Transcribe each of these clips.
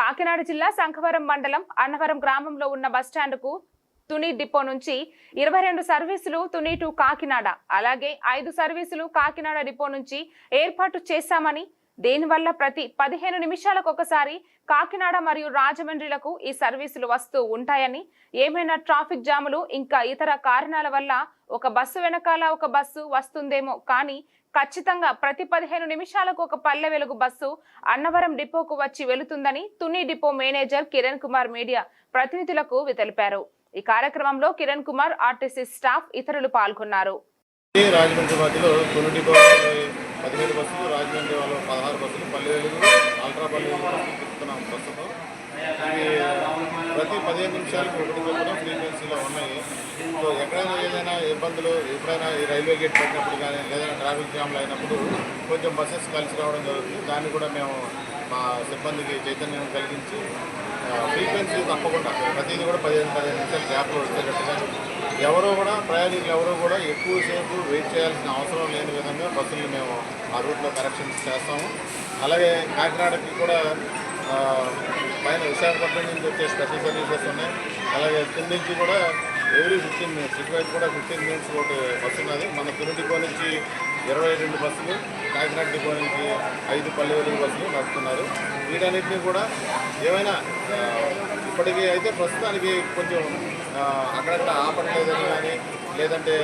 కాకినాడ జిల్లా శంఖవరం మండలం అన్నవరం గ్రామంలో ఉన్న బస్టాండ్కు తుని డిపో నుంచి 22 సర్వీసులు తుని టు కాకినాడ అలాగే 5 సర్వీసులు కాకినాడ డిపో నుంచి ఏర్పాటు చేశామని దీనివల్ల ప్రతి 15 నిమిషాలకు ఒకసారి కాకినాడ మరియు రాజమండ్రిలకు ఈ సర్వీసులు వస్తూ ఉంటాయని ఏమైనా ట్రాఫిక్ జాములు ఇంకా ఇతర కారణాల వల్ల ఒక బస్సు వెనకాల ఒక బస్సు వస్తుందేమో కానీ ఖచ్చితంగా ప్రతి 15 నిమిషాలకు ఒక పల్లె వెలుగు బస్సు అన్నవరం డిపోకు వచ్చి వెళుతుందని Tuni depot manager Kiran Kumar media ప్రతినిధులకు తెలిపారు। ఈ కార్యక్రమంలో కిరణ్ కుమార్, ఆర్టీసీ స్టాఫ్ ఇతరులు పాల్గొన్నారు। రాజమండ్రి మధ్యలో తుని డిపో 17 బస్సులు, రాజమండ్రి వాళ్ళు 16 బస్సులు, పల్లె వెలుగు, అల్ట్రా పల్లె వెలుగు తిప్పుతున్నాం ప్రస్తుతం। ప్రతి 15 నిమిషాలకు ఒకటి చొప్పున ఫ్రీక్వెన్సీలో ఉన్నాయి। సో ఎక్కడైనా ఏదైనా ఇబ్బందులు, ఎప్పుడైనా ఈ రైల్వే గేట్ పెట్టినప్పుడు కానీ ఏదైనా ట్రాఫిక్ జామ్లు అయినప్పుడు కొంచెం బస్సెస్ కలిసి రావడం జరుగుతుంది। దాన్ని కూడా మేము మా సిబ్బందికి చైతన్యం కలిగించి ఫ్రీక్వెన్సీ తప్పకుండా ప్రతిదీ కూడా 15 నిమిషాలు గ్యాప్లో వచ్చేటట్టుగా ఎవరో కూడా ప్రయాణికులు ఎవరో కూడా ఎక్కువసేపు వెయిట్ చేయాల్సిన అవసరం లేని విధంగా బస్సులు మేము ఆ రూట్లో కరెక్షన్స్ చేస్తాము। అలాగే కాకినాడకి కూడా పైన విశాఖపట్నం నుంచి వచ్చే స్పెషల్ సర్వీసెస్ ఉన్నాయి। అలాగే తుని నుంచి కూడా ఎవ్రీ 15 మినిట్స్, ఇటువైపు కూడా 15 మినిట్స్ ఒకటి బస్సు ఉన్నది। మన తుని డిపో నుంచి 22 బస్సులు, కాకినాడ డిపో నుంచి 5 పల్లె వెలుగు బస్సులు నడుపుతున్నారు। వీటన్నిటిని కూడా ఏమైనా ఇప్పటికీ అయితే ప్రస్తుతానికి కొంచెం అక్కడక్కడ ఆపట్లేదని కానీ లేదంటే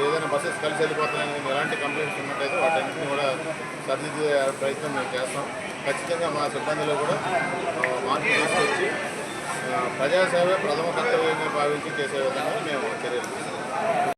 ఏదైనా బస్సెస్ కలిసి వెళ్ళిపోతాయని ఎలాంటి కంప్లైంట్స్ ఉన్నట్టయితే వాటన్నింటినీ కూడా సరిదిద్దే ప్రయత్నం మేము చేస్తాం। ఖచ్చితంగా మా సిబ్బందిలో కూడా మార్పు తీసుకొచ్చి ప్రజాసేవ ప్రథమ కర్తవ్యంగా భావించి చేసే విధంగా మేము చర్యలు